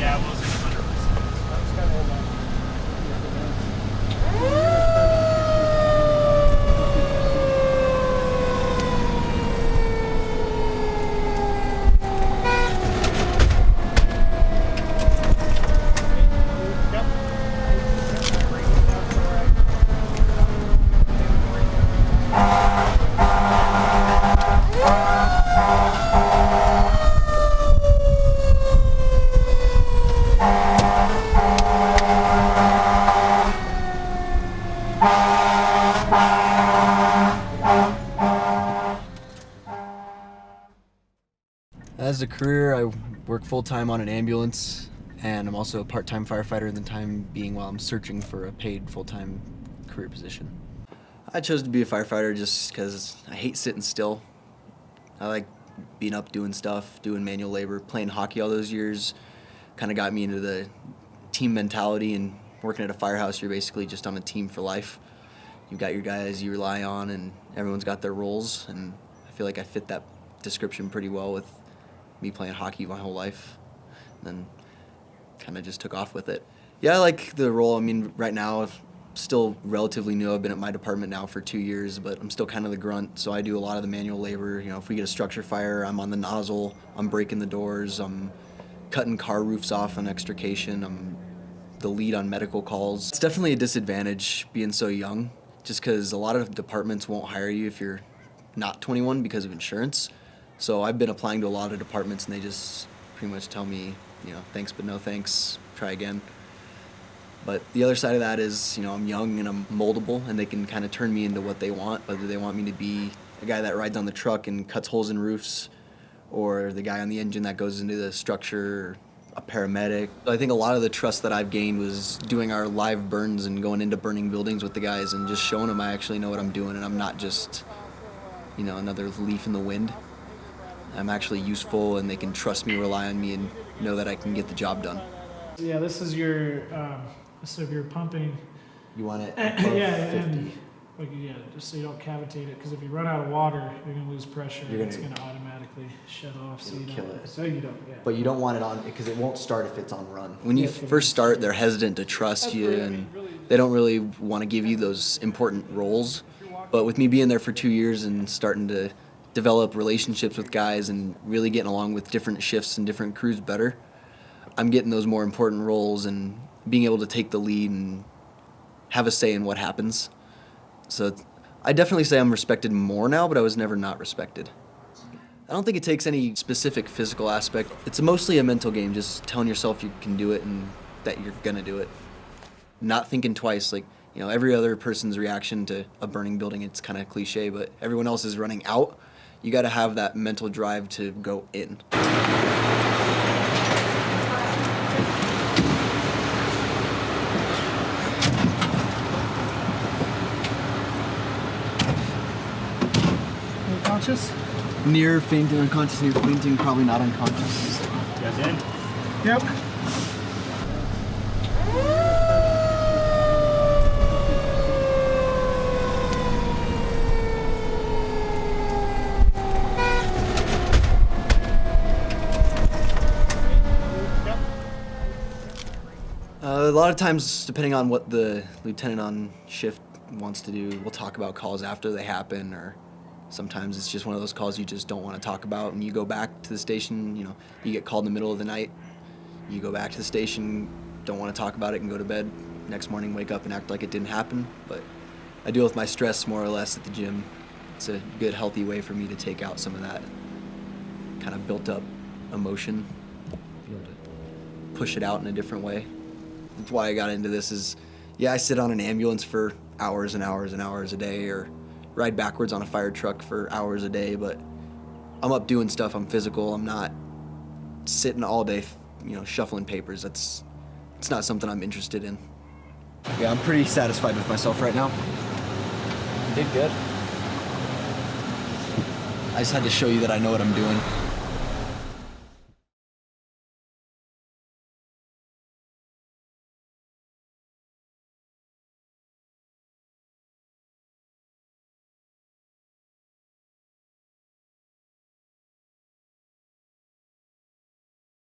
Yeah, it wasn't 100%. I just gotta hold on. As a career, I work full-time on an ambulance, and I'm also a part-time firefighter in the time being while I'm searching for a paid full-time career position. I chose to be a firefighter just because I hate sitting still. I like being up doing stuff, doing manual labor. Playing hockey all those years kind of got me into the team mentality, and working at a firehouse, you're basically just on a team for life. You've got your guys you rely on, and everyone's got their roles, and I feel like I fit that description pretty well with me playing hockey my whole life, and then kind of just took off with it. Yeah, I like the role. I mean, right now, I'm still relatively new. I've been at my department now for 2 years, but I'm still kind of the grunt, so I do a lot of the manual labor. You know, if we get a structure fire, I'm on the nozzle, I'm breaking the doors, I'm cutting car roofs off on extrication, I'm the lead on medical calls. It's definitely a disadvantage being so young, just because a lot of departments won't hire you if you're not 21 because of insurance. So I've been applying to a lot of departments, and they just pretty much tell me, you know, thanks but no thanks, try again. But the other side of that is, you know, I'm young and I'm moldable, and they can kind of turn me into what they want, whether they want me to be a guy that rides on the truck and cuts holes in roofs, or the guy on the engine that goes into the structure, or a paramedic. I think a lot of the trust that I've gained was doing our live burns and going into burning buildings with the guys and just showing them I actually know what I'm doing, and I'm not just, you know, another leaf in the wind. I'm actually useful, and they can trust me, rely on me, and know that I can get the job done. Yeah, this is your pumping. You want it Yeah, above 50. and like, yeah, just so you don't cavitate it, because if you run out of water, you're gonna lose pressure. It's gonna automatically shut off. So you kill don't. it. So you don't. Yeah. But you don't want it on, because it won't start if it's on run. When you first start, they're hesitant to trust you, and they don't really want to give you those important roles. But with me being there for 2 years and starting to develop relationships with guys and really getting along with different shifts and different crews better, I'm getting those more important roles and being able to take the lead and have a say in what happens. So I definitely say I'm respected more now, but I was never not respected. I don't think it takes any specific physical aspect. It's mostly a mental game, just telling yourself you can do it and that you're gonna do it. Not thinking twice, like, you know, every other person's reaction to a burning building, it's kind of cliche, but everyone else is running out. You gotta have that mental drive to go in. Unconscious? Near fainting, unconscious, near fainting, probably not unconscious. You guys in? Yep. A lot of times, depending on what the lieutenant on shift wants to do, we'll talk about calls after they happen, or sometimes it's just one of those calls you just don't want to talk about, and you go back to the station. You know, you get called in the middle of the night, you go back to the station, don't want to talk about it, and go to bed. Next morning, wake up and act like it didn't happen. But I deal with my stress more or less at the gym. It's a good, healthy way for me to take out some of that kind of built up emotion, be able to push it out in a different way. That's why I got into this. Is, yeah, I sit on an ambulance for hours and hours and hours a day, or ride backwards on a fire truck for hours a day, but I'm up doing stuff. I'm physical. I'm not sitting all day, you know, shuffling papers. It's not something I'm interested in. Yeah, I'm pretty satisfied with myself right now. You did good. I just had to show you that I know what I'm doing.